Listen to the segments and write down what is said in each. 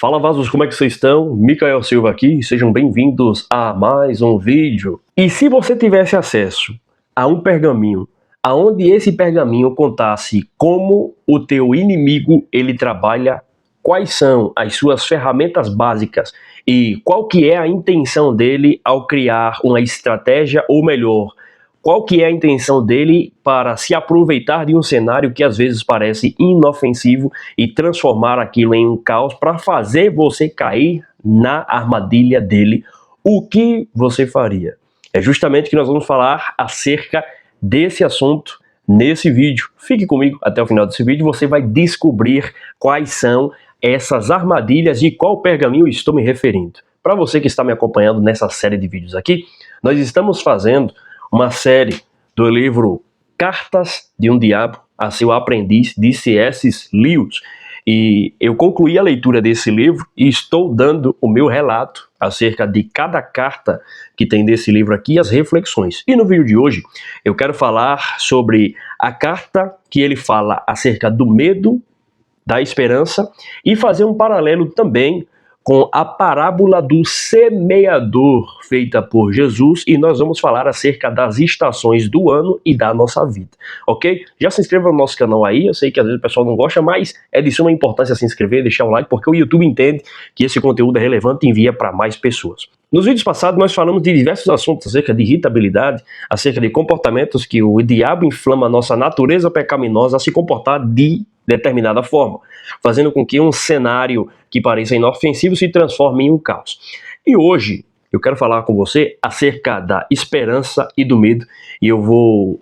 Fala vasos, como é que vocês estão? Micael Silva aqui, sejam bem-vindos a mais um vídeo. E se você tivesse acesso a um pergaminho, aonde esse pergaminho contasse como o teu inimigo ele trabalha, quais são as suas ferramentas básicas e qual que é a intenção dele ao criar uma estratégia, ou melhor, qual que é a intenção dele para se aproveitar de um cenário que às vezes parece inofensivo e transformar aquilo em um caos para fazer você cair na armadilha dele? O que você faria? É justamente que nós vamos falar acerca desse assunto nesse vídeo. Fique comigo até o final desse vídeo, você vai descobrir quais são essas armadilhas e qual pergaminho estou me referindo. Para você que está me acompanhando nessa série de vídeos aqui, nós estamos fazendo uma série do livro Cartas de um Diabo a Seu Aprendiz, de C.S. Lewis. E eu concluí a leitura desse livro e estou dando o meu relato acerca de cada carta que tem desse livro aqui, as reflexões. E no vídeo de hoje eu quero falar sobre a carta que ele fala acerca do medo, da esperança, e fazer um paralelo também com a parábola do semeador feita por Jesus, e nós vamos falar acerca das estações do ano e da nossa vida, ok? Já se inscreva no nosso canal aí, eu sei que às vezes o pessoal não gosta, mas é de suma importância se inscrever, deixar um like, porque o YouTube entende que esse conteúdo é relevante e envia para mais pessoas. Nos vídeos passados nós falamos de diversos assuntos acerca de irritabilidade, acerca de comportamentos que o diabo inflama a nossa natureza pecaminosa a se comportar de determinada forma, fazendo com que um cenário que pareça inofensivo se transforme em um caos. E hoje eu quero falar com você acerca da esperança e do medo, e eu vou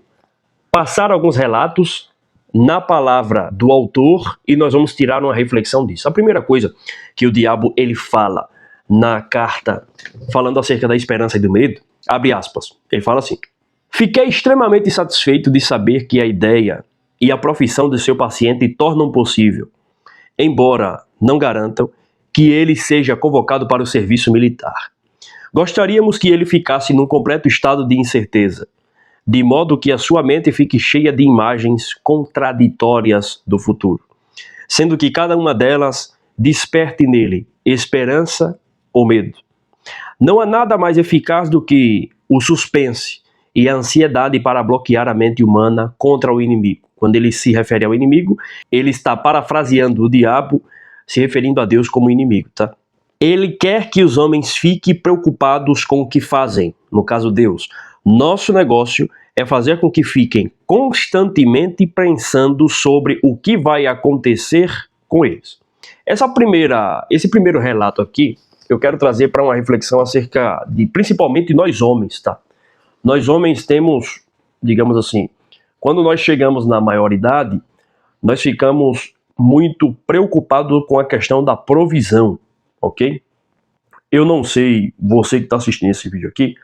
passar alguns relatos na palavra do autor e nós vamos tirar uma reflexão disso. A primeira coisa que o diabo ele fala na carta, falando acerca da esperança e do medo, abre aspas, ele fala assim: fiquei extremamente satisfeito de saber que a ideia e a profissão de seu paciente tornam possível, embora não garantam, que ele seja convocado para o serviço militar. Gostaríamos que ele ficasse num completo estado de incerteza, de modo que a sua mente fique cheia de imagens contraditórias do futuro, sendo que cada uma delas desperte nele esperança ou medo. Não há nada mais eficaz do que o suspense e a ansiedade para bloquear a mente humana contra o inimigo. Quando ele se refere ao inimigo, ele está parafraseando o diabo, se referindo a Deus como inimigo, tá? Ele quer que os homens fiquem preocupados com o que fazem, no caso Deus. Nosso negócio é fazer com que fiquem constantemente pensando sobre o que vai acontecer com eles. Esse primeiro relato aqui, eu quero trazer para uma reflexão acerca de, principalmente nós homens, tá? Nós homens temos, digamos assim, quando nós chegamos na maioridade, nós ficamos muito preocupados com a questão da provisão, ok? Eu não sei, você que está assistindo esse vídeo aqui,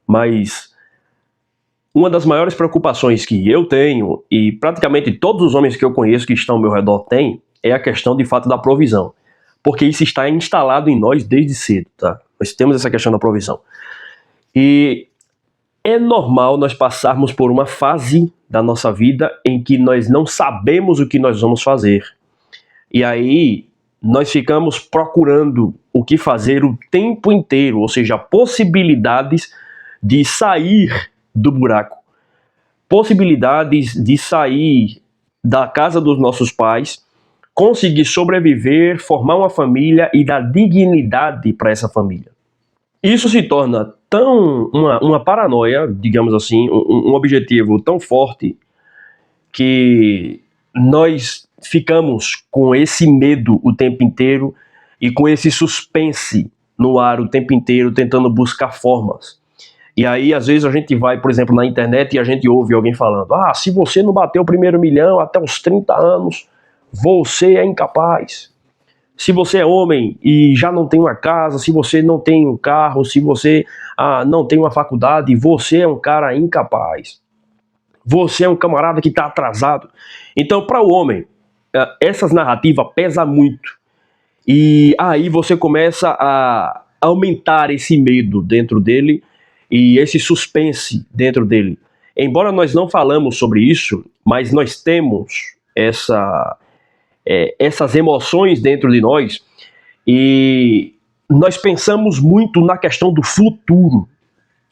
mas uma das maiores preocupações que eu tenho, e praticamente todos os homens que eu conheço que estão ao meu redor têm, é a questão de fato da provisão. Porque isso está instalado em nós desde cedo, tá? Nós temos essa questão da provisão. E é normal nós passarmos por uma fase da nossa vida em que nós não sabemos o que nós vamos fazer. E aí nós ficamos procurando o que fazer o tempo inteiro, ou seja, possibilidades de sair do buraco, possibilidades de sair da casa dos nossos pais, conseguir sobreviver, formar uma família e dar dignidade para essa família. Isso se torna tão uma paranoia, digamos assim, um objetivo tão forte que nós ficamos com esse medo o tempo inteiro e com esse suspense no ar o tempo inteiro, tentando buscar formas. E aí, às vezes, a gente vai, por exemplo, na internet e a gente ouve alguém falando: ah, se você não bater o primeiro milhão até os 30 anos, você é incapaz. Se você é homem e já não tem uma casa, se você não tem um carro, se você não tem uma faculdade, você é um cara incapaz. Você é um camarada que está atrasado. Então, para o homem, essas narrativas pesam muito. E aí você começa a aumentar esse medo dentro dele e esse suspense dentro dele. Embora nós não falamos sobre isso, mas nós temos essas emoções dentro de nós E nós pensamos muito na questão do futuro.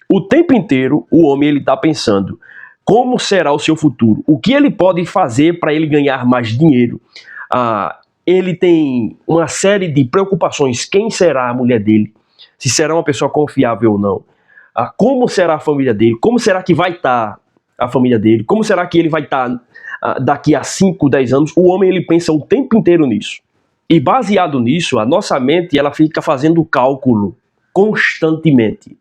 O tempo inteiro o homem ele está pensando como será o seu futuro, o que ele pode fazer para ele ganhar mais dinheiro. Ele tem uma série de preocupações, quem será a mulher dele, se será uma pessoa confiável ou não, como será a família dele, como será que vai estar a família dele, como será que ele vai estar daqui a 5, 10 anos. O homem ele pensa o tempo inteiro nisso. E baseado nisso, a nossa mente ela fica fazendo cálculo constantemente.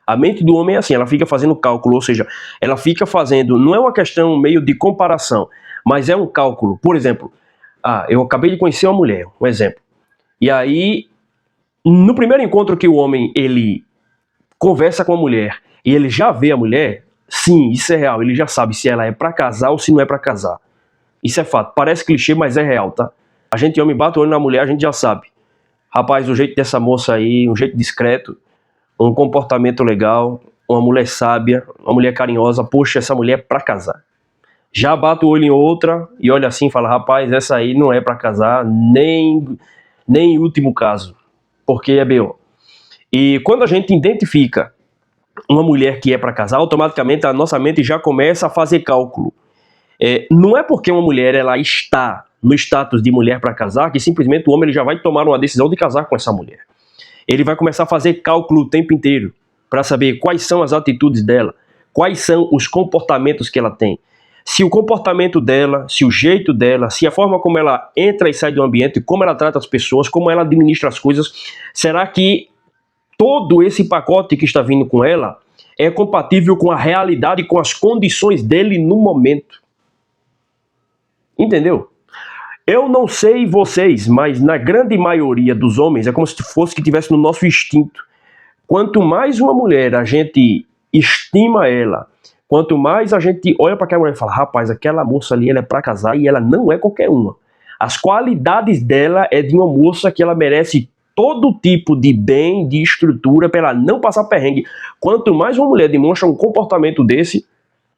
A mente do homem é assim, ela fica fazendo cálculo, ou seja, ela fica fazendo, não é uma questão meio de comparação, mas é um cálculo. Por exemplo, eu acabei de conhecer uma mulher, um exemplo. E aí, no primeiro encontro que o homem, ele conversa com a mulher, e ele já vê a mulher, sim, isso é real, ele já sabe se ela é pra casar ou se não é pra casar. Isso é fato, parece clichê, mas é real, tá? A gente, homem, bate o olho na mulher, a gente já sabe. Rapaz, o jeito dessa moça aí, um jeito discreto, um comportamento legal, uma mulher sábia, uma mulher carinhosa, poxa, essa mulher é pra casar. Já bate o olho em outra e olha assim e fala, rapaz, essa aí não é pra casar, nem em último caso, porque é B.O. E quando a gente identifica uma mulher que é pra casar, automaticamente a nossa mente já começa a fazer cálculo. Não é porque uma mulher ela está no status de mulher pra casar que simplesmente o homem ele já vai tomar uma decisão de casar com essa mulher. Ele vai começar a fazer cálculo o tempo inteiro para saber quais são as atitudes dela, quais são os comportamentos que ela tem. Se o comportamento dela, se o jeito dela, se a forma como ela entra e sai do ambiente, como ela trata as pessoas, como ela administra as coisas, será que todo esse pacote que está vindo com ela é compatível com a realidade, com as condições dele no momento? Entendeu? Eu não sei vocês, mas na grande maioria dos homens é como se fosse que tivesse no nosso instinto. Quanto mais uma mulher a gente estima ela, quanto mais a gente olha para aquela mulher e fala, rapaz, aquela moça ali ela é para casar e ela não é qualquer uma. As qualidades dela é de uma moça que ela merece todo tipo de bem, de estrutura para ela não passar perrengue. Quanto mais uma mulher demonstra um comportamento desse,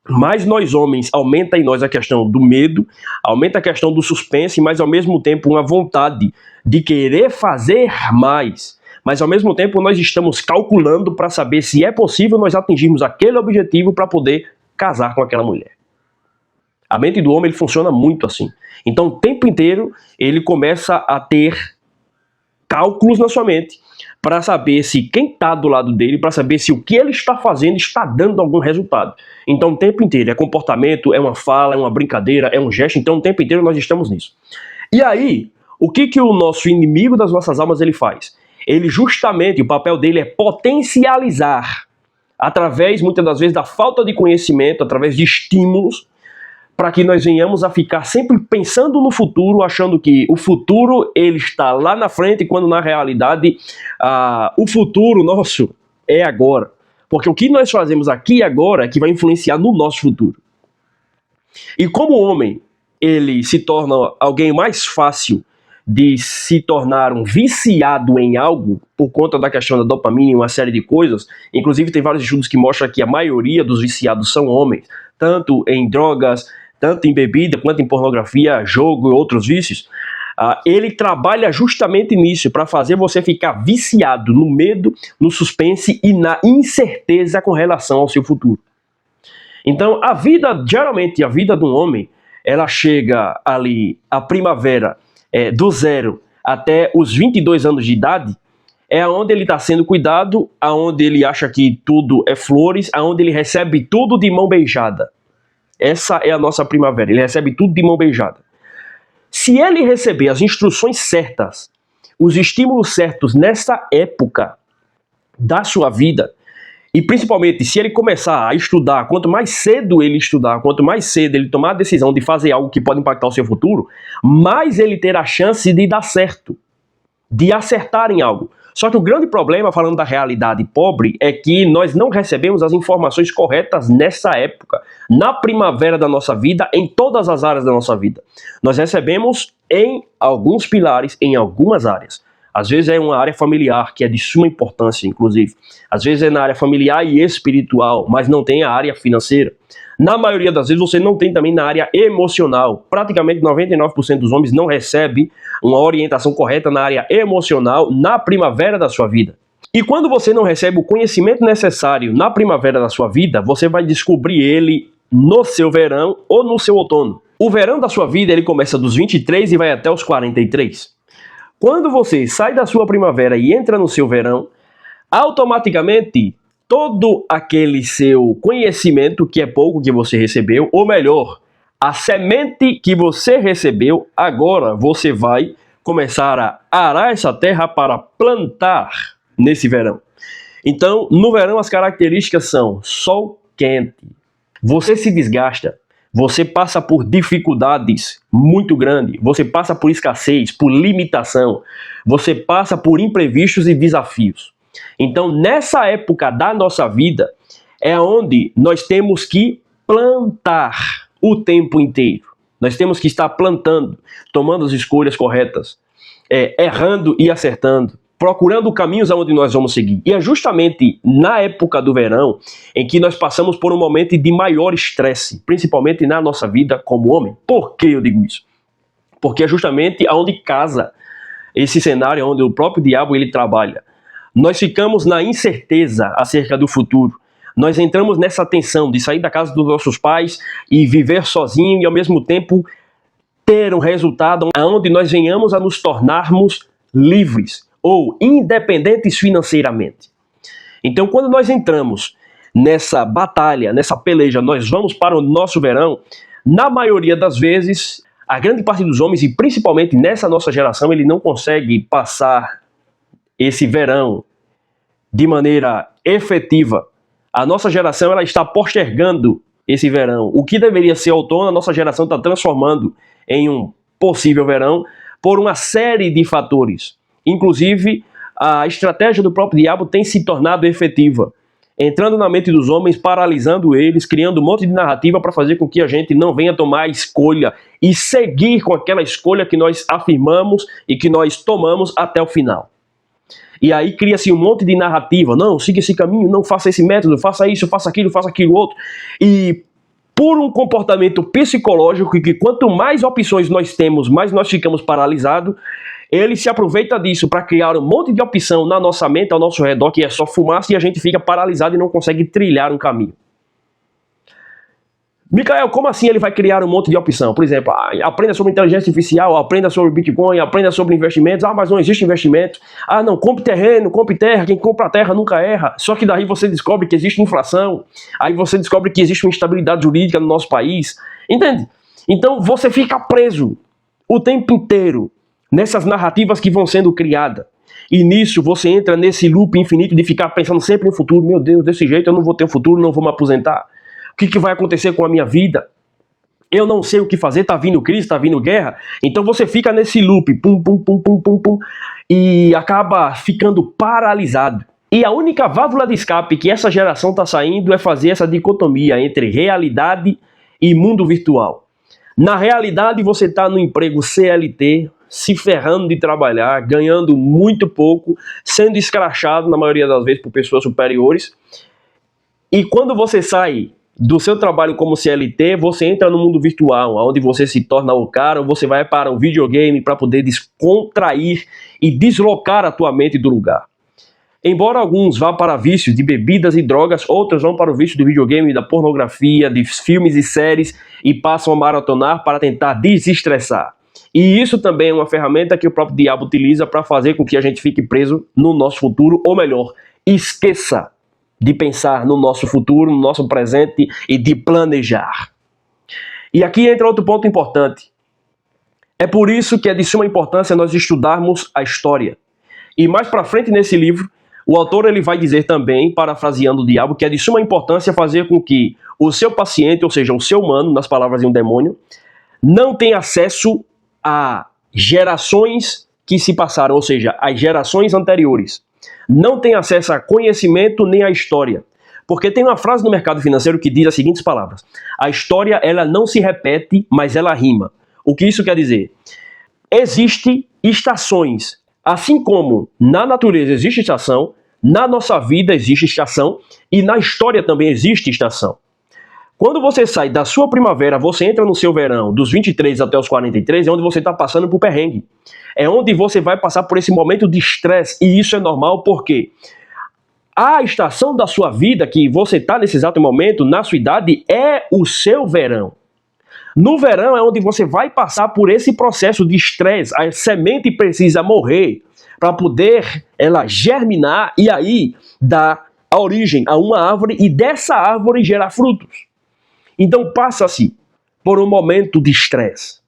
mais nós homens aumenta em nós a questão do medo, aumenta a questão do suspense, mas ao mesmo tempo uma vontade de querer fazer mais. Mas ao mesmo tempo nós estamos calculando para saber se é possível nós atingirmos aquele objetivo para poder casar com aquela mulher. A mente do homem ele funciona muito assim. Então o tempo inteiro ele começa a ter cálculos na sua mente para saber se quem está do lado dele, para saber se o que ele está fazendo está dando algum resultado. Então o tempo inteiro é comportamento, é uma fala, é uma brincadeira, é um gesto, então o tempo inteiro nós estamos nisso. E aí, o que o nosso inimigo das nossas almas ele faz? Ele justamente, o papel dele é potencializar, através muitas das vezes da falta de conhecimento, através de estímulos, para que nós venhamos a ficar sempre pensando no futuro, achando que o futuro ele está lá na frente, quando na realidade o futuro nosso é agora. Porque o que nós fazemos aqui e agora é que vai influenciar no nosso futuro. E como o homem ele se torna alguém mais fácil de se tornar um viciado em algo, por conta da questão da dopamina e uma série de coisas, inclusive tem vários estudos que mostram que a maioria dos viciados são homens, tanto em drogas, tanto em bebida, quanto em pornografia, jogo e outros vícios. Ele trabalha justamente nisso, para fazer você ficar viciado no medo, no suspense e na incerteza com relação ao seu futuro. Então, geralmente a vida de um homem, ela chega ali, a primavera, do 0 até os 22 anos de idade, é onde ele está sendo cuidado, aonde ele acha que tudo é flores, aonde ele recebe tudo de mão beijada. Essa é a nossa primavera, ele recebe tudo de mão beijada. Se ele receber as instruções certas, os estímulos certos nessa época da sua vida, e principalmente se ele começar a estudar, quanto mais cedo ele estudar, quanto mais cedo ele tomar a decisão de fazer algo que pode impactar o seu futuro, mais ele terá a chance de dar certo, de acertar em algo. Só que o grande problema, falando da realidade pobre, é que nós não recebemos as informações corretas nessa época, na primavera da nossa vida, em todas as áreas da nossa vida. Nós recebemos em alguns pilares, em algumas áreas. Às vezes é uma área familiar, que é de suma importância, inclusive. Às vezes é na área familiar e espiritual, mas não tem a área financeira. Na maioria das vezes você não tem também na área emocional. Praticamente 99% dos homens não recebe uma orientação correta na área emocional na primavera da sua vida. E quando você não recebe o conhecimento necessário na primavera da sua vida, você vai descobrir ele no seu verão ou no seu outono. O verão da sua vida ele começa dos 23 e vai até os 43. Quando você sai da sua primavera e entra no seu verão, automaticamente todo aquele seu conhecimento, que é pouco que você recebeu, ou melhor, a semente que você recebeu, agora você vai começar a arar essa terra para plantar nesse verão. Então, no verão as características são sol quente, você se desgasta, você passa por dificuldades muito grandes, você passa por escassez, por limitação, você passa por imprevistos e desafios. Então, nessa época da nossa vida, é onde nós temos que plantar o tempo inteiro. Nós temos que estar plantando, tomando as escolhas corretas, errando e acertando, procurando caminhos aonde nós vamos seguir. E é justamente na época do verão em que nós passamos por um momento de maior estresse, principalmente na nossa vida como homem. Por que eu digo isso? Porque é justamente aonde casa esse cenário, onde o próprio diabo ele trabalha. Nós ficamos na incerteza acerca do futuro. Nós entramos nessa tensão de sair da casa dos nossos pais e viver sozinho e ao mesmo tempo ter um resultado onde nós venhamos a nos tornarmos livres ou independentes financeiramente. Então, quando nós entramos nessa batalha, nessa peleja, nós vamos para o nosso verão, na maioria das vezes, a grande parte dos homens, e principalmente nessa nossa geração, ele não consegue passar esse verão de maneira efetiva. A nossa geração ela está postergando esse verão. O que deveria ser outono, a nossa geração está transformando em um possível verão por uma série de fatores. Inclusive, a estratégia do próprio diabo tem se tornado efetiva, entrando na mente dos homens, paralisando eles, criando um monte de narrativa para fazer com que a gente não venha tomar a escolha e seguir com aquela escolha que nós afirmamos e que nós tomamos até o final. E aí cria-se um monte de narrativa, não, siga esse caminho, não faça esse método, faça isso, faça aquilo outro. E por um comportamento psicológico que quanto mais opções nós temos, mais nós ficamos paralisados, ele se aproveita disso para criar um monte de opção na nossa mente, ao nosso redor, que é só fumaça, e a gente fica paralisado e não consegue trilhar um caminho. Micael, como assim ele vai criar um monte de opção? Por exemplo, aprenda sobre inteligência artificial, aprenda sobre Bitcoin, aprenda sobre investimentos. Mas não existe investimento. Não, compre terreno, compre terra. Quem compra terra nunca erra. Só que daí você descobre que existe inflação. Aí você descobre que existe uma instabilidade jurídica no nosso país. Entende? Então você fica preso o tempo inteiro nessas narrativas que vão sendo criadas. E nisso você entra nesse loop infinito de ficar pensando sempre no futuro. Meu Deus, desse jeito eu não vou ter um futuro, não vou me aposentar. O que vai acontecer com a minha vida? Eu não sei o que fazer, tá vindo crise, tá vindo guerra. Então você fica nesse loop, e acaba ficando paralisado. E a única válvula de escape que essa geração tá saindo é fazer essa dicotomia entre realidade e mundo virtual. Na realidade você tá no emprego CLT, se ferrando de trabalhar, ganhando muito pouco, sendo escrachado na maioria das vezes por pessoas superiores. E quando você sai do seu trabalho como CLT, você entra no mundo virtual, onde você se torna o cara, ou você vai para um videogame para poder descontrair e deslocar a tua mente do lugar. Embora alguns vá para vícios de bebidas e drogas, outros vão para o vício do videogame, da pornografia, de filmes e séries e passam a maratonar para tentar desestressar. E isso também é uma ferramenta que o próprio diabo utiliza para fazer com que a gente fique preso no nosso futuro, ou melhor, esqueça de pensar no nosso futuro, no nosso presente e de planejar. E aqui entra outro ponto importante. É por isso que é de suma importância nós estudarmos a história. E mais para frente nesse livro, o autor ele vai dizer também, parafraseando o diabo, que é de suma importância fazer com que o seu paciente, ou seja, o seu humano, nas palavras de um demônio, não tenha acesso a gerações que se passaram, ou seja, as gerações anteriores. Não tem acesso a conhecimento nem a história. Porque tem uma frase no mercado financeiro que diz as seguintes palavras: a história ela não se repete, mas ela rima. O que isso quer dizer? Existem estações Assim como na natureza existe estação, na nossa vida existe estação e na história também existe estação. Quando você sai da sua primavera, você entra no seu verão, dos 23 até os 43, é onde você está passando por perrengue. É onde você vai passar por esse momento de estresse, e isso é normal porque a estação da sua vida que você está nesse exato momento, na sua idade, é o seu verão. No verão é onde você vai passar por esse processo de estresse. A semente precisa morrer para poder ela germinar e aí dar a origem a uma árvore e dessa árvore gerar frutos. Então passa-se por um momento de estresse.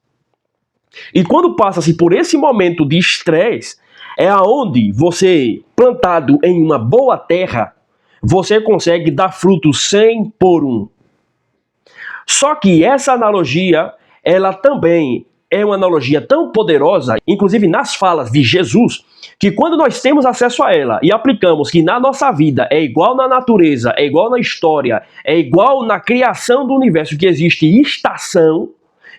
E quando passa-se por esse momento de estresse, é aonde você, plantado em uma boa terra, você consegue dar frutos 100 por 1. Só que essa analogia, ela também é uma analogia tão poderosa, inclusive nas falas de Jesus, que quando nós temos acesso a ela e aplicamos que na nossa vida é igual na natureza, é igual na história, é igual na criação do universo, que existe estação,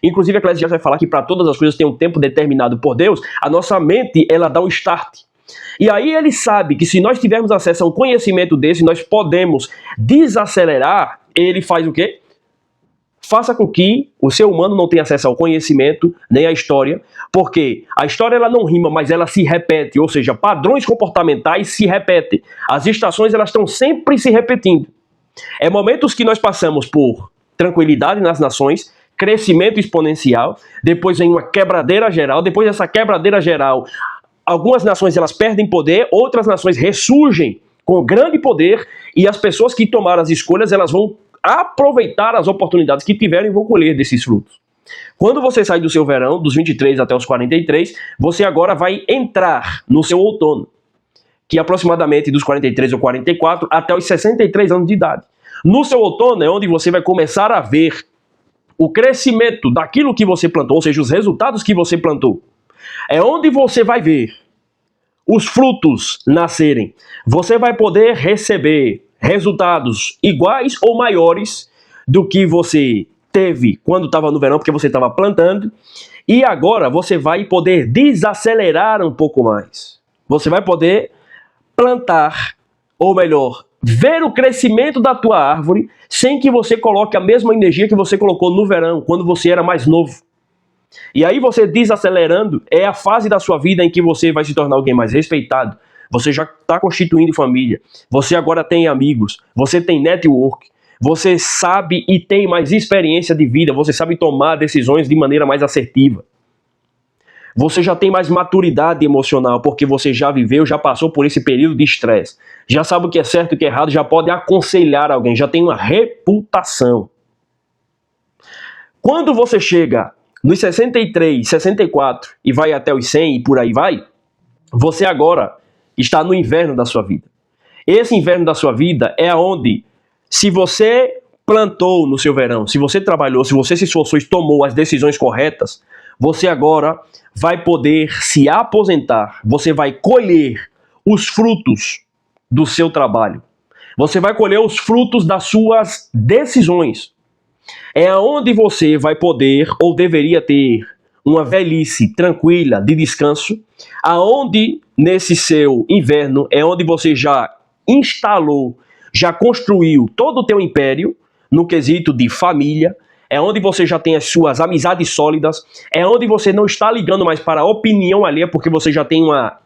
inclusive a Eclesiastes vai falar que para todas as coisas tem um tempo determinado por Deus, a nossa mente, ela dá um start. E aí ele sabe que se nós tivermos acesso a um conhecimento desse, nós podemos desacelerar. Ele faz o quê? Faça com que o ser humano não tenha acesso ao conhecimento, nem à história, porque a história ela não rima, mas ela se repete, ou seja, padrões comportamentais se repetem. As estações elas estão sempre se repetindo. É momentos que nós passamos por tranquilidade nas nações, crescimento exponencial, depois vem uma quebradeira geral, depois dessa quebradeira geral, algumas nações elas perdem poder, outras nações ressurgem com grande poder, e as pessoas que tomaram as escolhas, elas vão aproveitar as oportunidades que tiveram e vão colher desses frutos. Quando você sai do seu verão, dos 23 até os 43, você agora vai entrar no seu outono, que é aproximadamente dos 43 ou 44 até os 63 anos de idade. No seu outono é onde você vai começar a ver o crescimento daquilo que você plantou, ou seja, os resultados que você plantou. É onde você vai ver os frutos nascerem. Você vai poder receber resultados iguais ou maiores do que você teve quando estava no verão, porque você estava plantando, e agora você vai poder desacelerar um pouco mais. Você vai poder plantar, ou melhor, ver o crescimento da tua árvore sem que você coloque a mesma energia que você colocou no verão, quando você era mais novo. E aí você desacelerando é a fase da sua vida em que você vai se tornar alguém mais respeitado. Você já está constituindo família, você agora tem amigos, você tem network, você sabe e tem mais experiência de vida, você sabe tomar decisões de maneira mais assertiva. Você já tem mais maturidade emocional, porque você já viveu, já passou por esse período de estresse. Já sabe o que é certo e o que é errado, já pode aconselhar alguém, já tem uma reputação. Quando você chega nos 63, 64 e vai até os 100 e por aí vai, você agora está no inverno da sua vida. Esse inverno da sua vida é onde, se você plantou no seu verão, se você trabalhou, se você se esforçou e tomou as decisões corretas, você agora vai poder se aposentar, você vai colher os frutos do seu trabalho. Você vai colher os frutos das suas decisões. É onde você vai poder, ou deveria ter, uma velhice tranquila, de descanso, aonde nesse seu inverno é onde você já instalou, já construiu todo o teu império no quesito de família, é onde você já tem as suas amizades sólidas, é onde você não está ligando mais para a opinião alheia, porque você já tem uma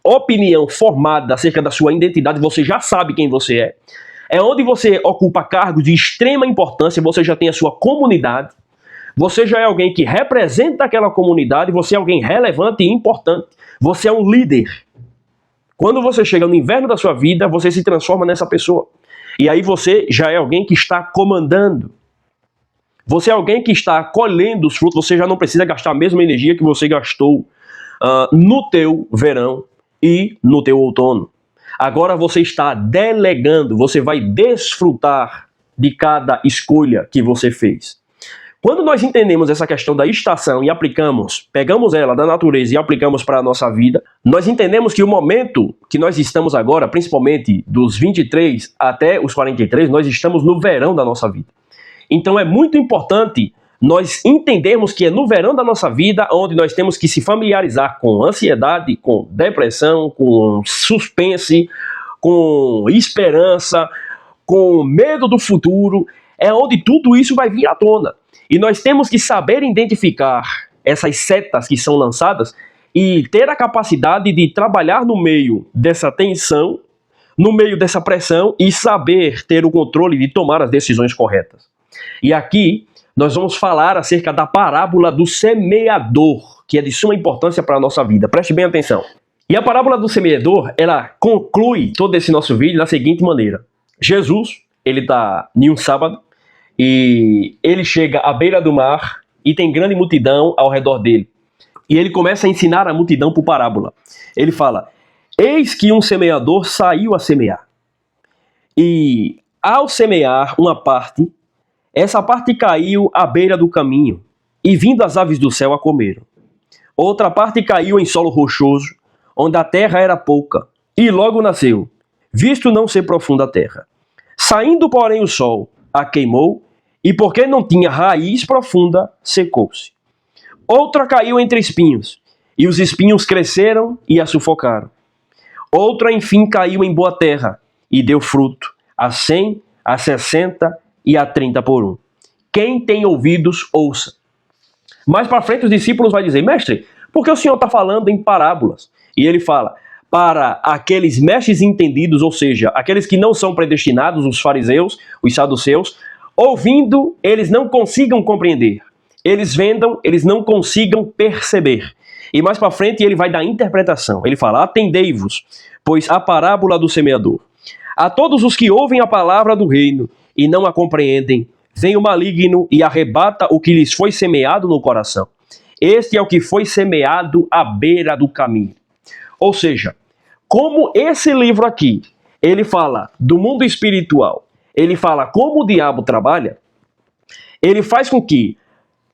opinião formada acerca da sua identidade, você já sabe quem você é. É onde você ocupa cargos de extrema importância, você já tem a sua comunidade, você já é alguém que representa aquela comunidade, você é alguém relevante e importante, você é um líder. Quando você chega no inverno da sua vida, você se transforma nessa pessoa. E aí você já é alguém que está comandando. Você é alguém que está colhendo os frutos, você já não precisa gastar a mesma energia que você gastou no teu verão e no teu outono. Agora você está delegando, você vai desfrutar de cada escolha que você fez. Quando nós entendemos essa questão da estação e pegamos ela da natureza e aplicamos para a nossa vida, nós entendemos que o momento que nós estamos agora, principalmente dos 23 até os 43, nós estamos no verão da nossa vida. Então é muito importante nós entendemos que é no verão da nossa vida onde nós temos que se familiarizar com ansiedade, com depressão, com suspense, com esperança, com medo do futuro, é onde tudo isso vai vir à tona. E nós temos que saber identificar essas setas que são lançadas e ter a capacidade de trabalhar no meio dessa tensão, no meio dessa pressão e saber ter o controle de tomar as decisões corretas. E aqui nós vamos falar acerca da parábola do semeador, que é de suma importância para a nossa vida. Preste bem atenção. E a parábola do semeador, ela conclui todo esse nosso vídeo da seguinte maneira. Jesus, ele está em um sábado e ele chega à beira do mar e tem grande multidão ao redor dele. E ele começa a ensinar a multidão por parábola. Ele fala, eis que um semeador saiu a semear. E ao semear uma parte, essa parte caiu à beira do caminho, e vindo as aves do céu a comeram. Outra parte caiu em solo rochoso, onde a terra era pouca, e logo nasceu, visto não ser profunda a terra. Saindo, porém, o sol a queimou, e porque não tinha raiz profunda, secou-se. Outra caiu entre espinhos, e os espinhos cresceram e a sufocaram. Outra, enfim, caiu em boa terra, e deu fruto, a 100, a 60 e a 30 por 1. Quem tem ouvidos, ouça. Mais para frente os discípulos vão dizer, mestre, por que o senhor está falando em parábolas? E ele fala, para aqueles mestres entendidos, ou seja, aqueles que não são predestinados, os fariseus, os saduceus, ouvindo, eles não consigam compreender. Eles vendam, eles não consigam perceber. E mais para frente ele vai dar interpretação. Ele fala, atendei-vos, pois a parábola do semeador. A todos os que ouvem a palavra do reino e não a compreendem, vem o maligno e arrebata o que lhes foi semeado no coração. Este é o que foi semeado à beira do caminho. Ou seja, como esse livro aqui, ele fala do mundo espiritual, ele fala como o diabo trabalha, ele faz com que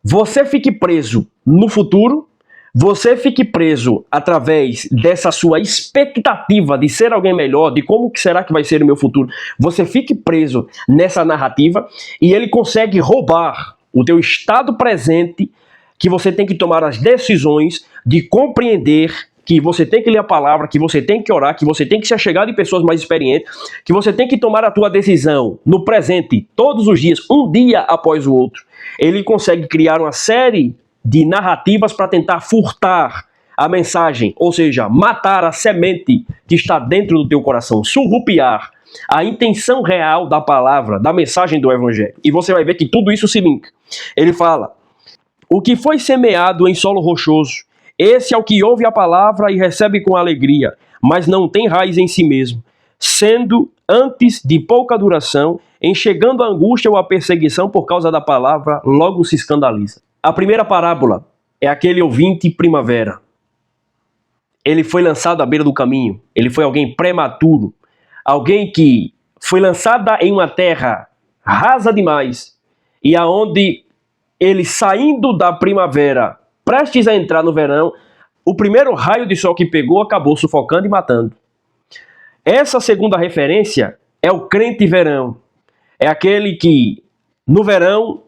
você fique preso no futuro, você fique preso através dessa sua expectativa de ser alguém melhor, de como que será que vai ser o meu futuro. Você fique preso nessa narrativa e ele consegue roubar o teu estado presente, que você tem que tomar as decisões de compreender que você tem que ler a palavra, que você tem que orar, que você tem que se achegar de pessoas mais experientes, que você tem que tomar a tua decisão no presente, todos os dias, um dia após o outro. Ele consegue criar uma série de narrativas para tentar furtar a mensagem, ou seja, matar a semente que está dentro do teu coração, surrupiar a intenção real da palavra, da mensagem do evangelho. E você vai ver que tudo isso se linka. Ele fala, o que foi semeado em solo rochoso, esse é o que ouve a palavra e recebe com alegria, mas não tem raiz em si mesmo, sendo antes de pouca duração, em chegando a angústia ou a perseguição por causa da palavra, logo se escandaliza. A primeira parábola é aquele ouvinte primavera. Ele foi lançado à beira do caminho, ele foi alguém prematuro, alguém que foi lançado em uma terra rasa demais, e aonde ele saindo da primavera, prestes a entrar no verão, o primeiro raio de sol que pegou acabou sufocando e matando. Essa segunda referência é o crente verão. É aquele que no verão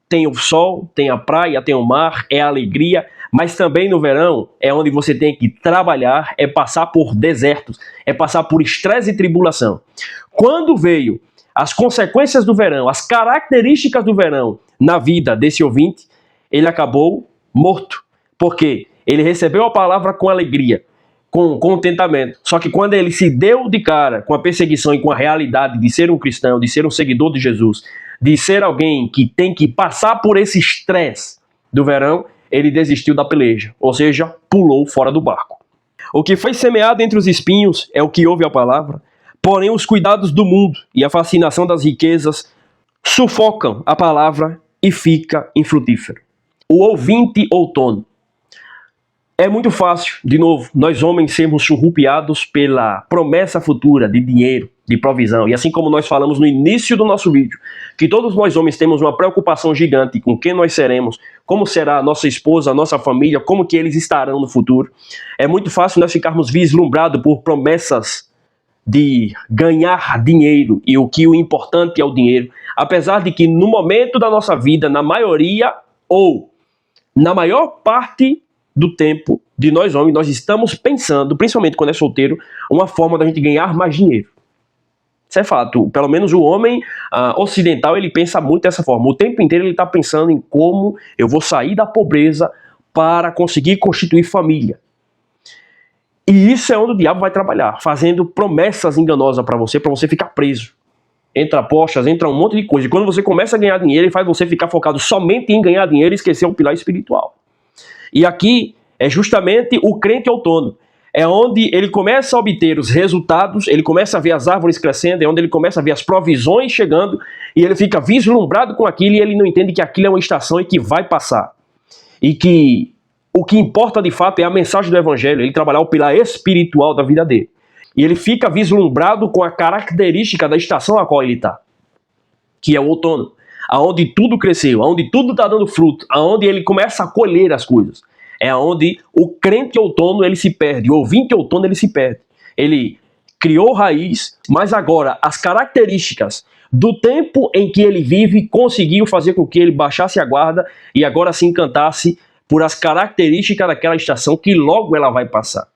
tem o sol, tem a praia, tem o mar, é a alegria, mas também no verão é onde você tem que trabalhar, é passar por desertos, é passar por estresse e tribulação. Quando veio as consequências do verão, as características do verão na vida desse ouvinte, ele acabou morto, porque ele recebeu a palavra com alegria, com contentamento. Só que quando ele se deu de cara com a perseguição e com a realidade de ser um cristão, de ser um seguidor de Jesus, de ser alguém que tem que passar por esse estresse do verão, ele desistiu da peleja, ou seja, pulou fora do barco. O que foi semeado entre os espinhos é o que ouve a palavra, porém os cuidados do mundo e a fascinação das riquezas sufocam a palavra e fica infrutífero. O ouvinte outono. É muito fácil, de novo, nós homens sermos surrupiados pela promessa futura de dinheiro, de provisão. E assim como nós falamos no início do nosso vídeo, que todos nós homens temos uma preocupação gigante com quem nós seremos, como será a nossa esposa, a nossa família, como que eles estarão no futuro. É muito fácil nós ficarmos vislumbrados por promessas de ganhar dinheiro e o que o importante é o dinheiro, apesar de que no momento da nossa vida, na maioria ou na maior parte do tempo de nós homens, nós estamos pensando, principalmente quando é solteiro, uma forma da gente ganhar mais dinheiro. Isso é fato. Pelo menos o homem ocidental, ele pensa muito dessa forma. O tempo inteiro ele está pensando em como eu vou sair da pobreza para conseguir constituir família. E isso é onde o diabo vai trabalhar, fazendo promessas enganosas para você ficar preso. Entra apostas, entra um monte de coisa. E quando você começa a ganhar dinheiro, ele faz você ficar focado somente em ganhar dinheiro e esquecer o pilar espiritual. E aqui é justamente o crente autônomo. É onde ele começa a obter os resultados, ele começa a ver as árvores crescendo, é onde ele começa a ver as provisões chegando, e ele fica vislumbrado com aquilo e ele não entende que aquilo é uma estação e que vai passar. E que o que importa de fato é a mensagem do evangelho, ele trabalhar o pilar espiritual da vida dele. E ele fica vislumbrado com a característica da estação a qual ele está, que é o outono, aonde tudo cresceu, aonde tudo está dando fruto, aonde ele começa a colher as coisas. É onde o crente outono ele se perde, o ouvinte outono ele se perde. Ele criou raiz, mas agora as características do tempo em que ele vive conseguiu fazer com que ele baixasse a guarda e agora se encantasse por as características daquela estação que logo ela vai passar.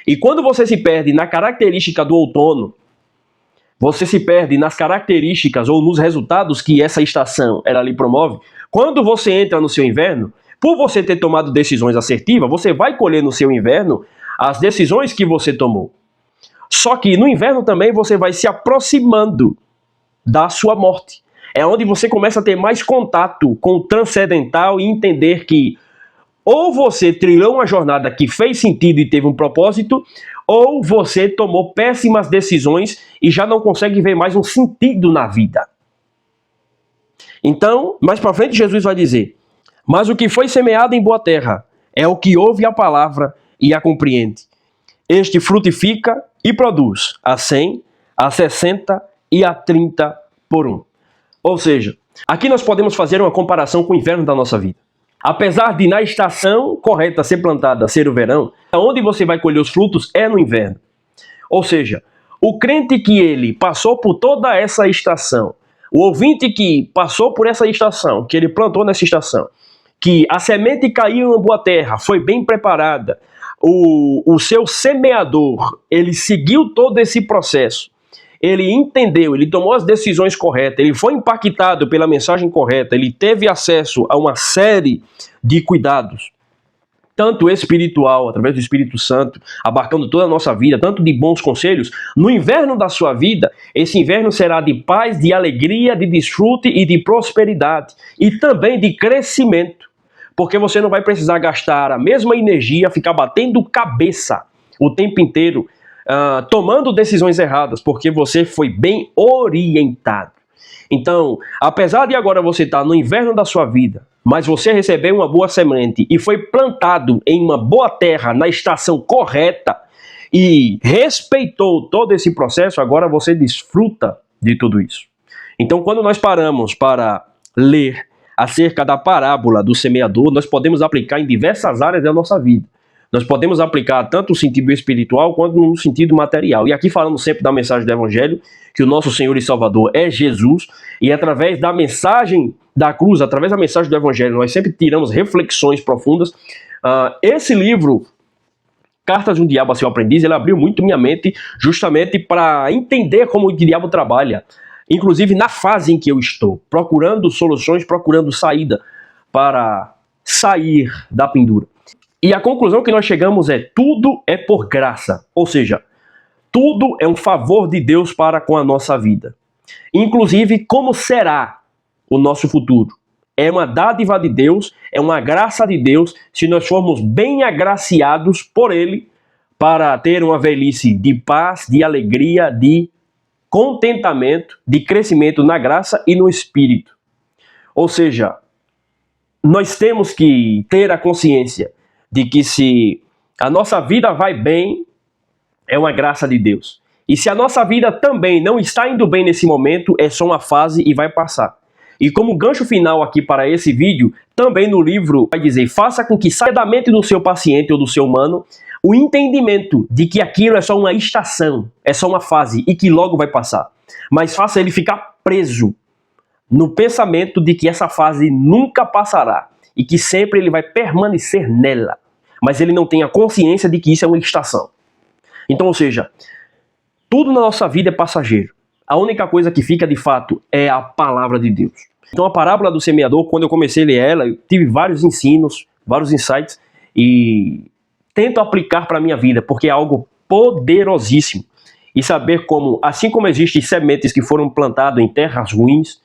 E quando você se perde na característica do outono, você se perde nas características ou nos resultados que essa estação ela lhe promove. Quando você entra no seu inverno, por você ter tomado decisões assertivas, você vai colher no seu inverno as decisões que você tomou. Só que no inverno também você vai se aproximando da sua morte. É onde você começa a ter mais contato com o transcendental e entender que ou você trilhou uma jornada que fez sentido e teve um propósito, ou você tomou péssimas decisões e já não consegue ver mais um sentido na vida. Então, mais para frente Jesus vai dizer: mas o que foi semeado em boa terra é o que ouve a palavra e a compreende. Este frutifica e produz a 100, a 60 e a 30 por 1. Ou seja, aqui nós podemos fazer uma comparação com o inverno da nossa vida. Apesar de na estação correta ser plantada ser o verão, onde você vai colher os frutos é no inverno. Ou seja, o crente que ele passou por toda essa estação, o ouvinte que passou por essa estação, que ele plantou nessa estação, que a semente caiu em boa terra, foi bem preparada, o seu semeador, ele seguiu todo esse processo, ele entendeu, ele tomou as decisões corretas, ele foi impactado pela mensagem correta, ele teve acesso a uma série de cuidados, tanto espiritual, através do Espírito Santo, abarcando toda a nossa vida, tanto de bons conselhos. No inverno da sua vida, esse inverno será de paz, de alegria, de desfrute e de prosperidade, e também de crescimento, porque você não vai precisar gastar a mesma energia, ficar batendo cabeça o tempo inteiro, tomando decisões erradas, porque você foi bem orientado. Então, apesar de agora você estar no inverno da sua vida, mas você recebeu uma boa semente e foi plantado em uma boa terra, na estação correta, e respeitou todo esse processo, agora você desfruta de tudo isso. Então, quando nós paramos para ler acerca da parábola do semeador, nós podemos aplicar em diversas áreas da nossa vida. Nós podemos aplicar tanto no sentido espiritual quanto no sentido material. E aqui falamos sempre da mensagem do Evangelho, que o nosso Senhor e Salvador é Jesus, e através da mensagem da cruz, através da mensagem do Evangelho, nós sempre tiramos reflexões profundas. Esse livro, Cartas de um Diabo a Seu Aprendiz, ele abriu muito minha mente justamente para entender como o diabo trabalha, inclusive na fase em que eu estou, procurando soluções, procurando saída para sair da pendura. E a conclusão que nós chegamos é: tudo é por graça, ou seja, tudo é um favor de Deus para com a nossa vida. Inclusive, como será o nosso futuro? É uma dádiva de Deus, é uma graça de Deus, se nós formos bem agraciados por Ele, para ter uma velhice de paz, de alegria, de contentamento, de crescimento na graça e no Espírito. Ou seja, nós temos que ter a consciência de que se a nossa vida vai bem, é uma graça de Deus. E se a nossa vida também não está indo bem nesse momento, é só uma fase e vai passar. E como gancho final aqui para esse vídeo, também no livro vai dizer: faça com que saia da mente do seu paciente ou do seu humano o entendimento de que aquilo é só uma estação, é só uma fase e que logo vai passar. Mas faça ele ficar preso no pensamento de que essa fase nunca passará e que sempre ele vai permanecer nela. Mas ele não tem a consciência de que isso é uma estação. Então, ou seja, tudo na nossa vida é passageiro. A única coisa que fica de fato é a palavra de Deus. Então a parábola do semeador, quando eu comecei a ler ela, eu tive vários ensinos, vários insights e tento aplicar para a minha vida, porque é algo poderosíssimo. E saber como, assim como existem sementes que foram plantadas em terras ruins,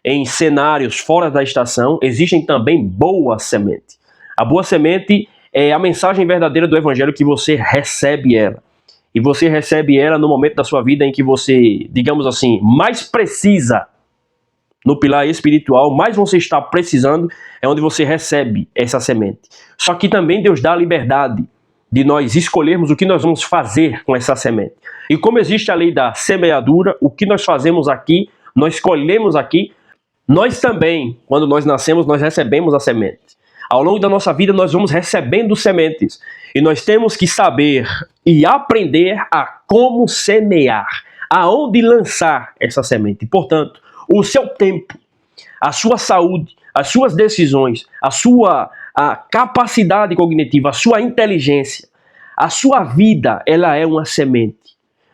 em cenários fora da estação, existem também boas sementes. A boa semente é a mensagem verdadeira do evangelho que você recebe ela. E você recebe ela no momento da sua vida em que você, digamos assim, mais precisa no pilar espiritual, mais você está precisando, é onde você recebe essa semente. Só que também Deus dá a liberdade de nós escolhermos o que nós vamos fazer com essa semente. E como existe a lei da semeadura, o que nós fazemos aqui, nós colhemos aqui, nós também, quando nós nascemos, nós recebemos a semente. Ao longo da nossa vida, nós vamos recebendo sementes. E nós temos que saber e aprender a como semear, aonde lançar essa semente. Portanto, o seu tempo, a sua saúde, as suas decisões, a capacidade cognitiva, a sua inteligência, a sua vida, ela é uma semente.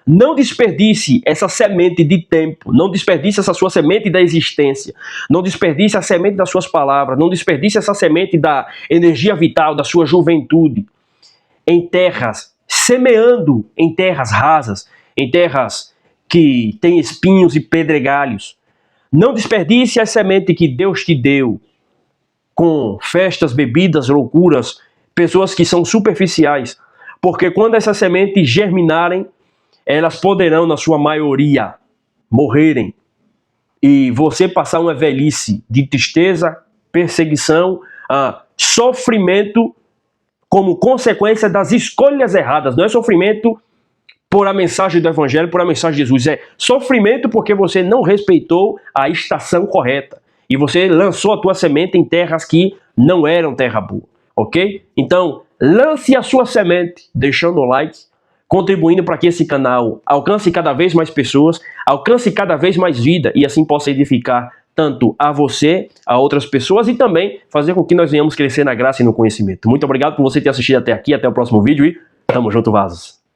Não desperdice essa semente de tempo, não desperdice essa sua semente da existência, não desperdice a semente das suas palavras, não desperdice essa semente da energia vital, da sua juventude, em terras, semeando em terras rasas, em terras que têm espinhos e pedregalhos. Não desperdice a semente que Deus te deu com festas, bebidas, loucuras, pessoas que são superficiais, porque quando essas sementes germinarem, elas poderão, na sua maioria, morrerem. E você passar uma velhice de tristeza, perseguição, sofrimento como consequência das escolhas erradas. Não é sofrimento por a mensagem do Evangelho, por a mensagem de Jesus. É sofrimento porque você não respeitou a estação correta. E você lançou a tua semente em terras que não eram terra boa. Ok? Então, lance a sua semente, deixando o like, contribuindo para que esse canal alcance cada vez mais pessoas, alcance cada vez mais vida e assim possa edificar tanto a você, a outras pessoas e também fazer com que nós venhamos crescer na graça e no conhecimento. Muito obrigado por você ter assistido até aqui, até o próximo vídeo e tamo junto, vasos!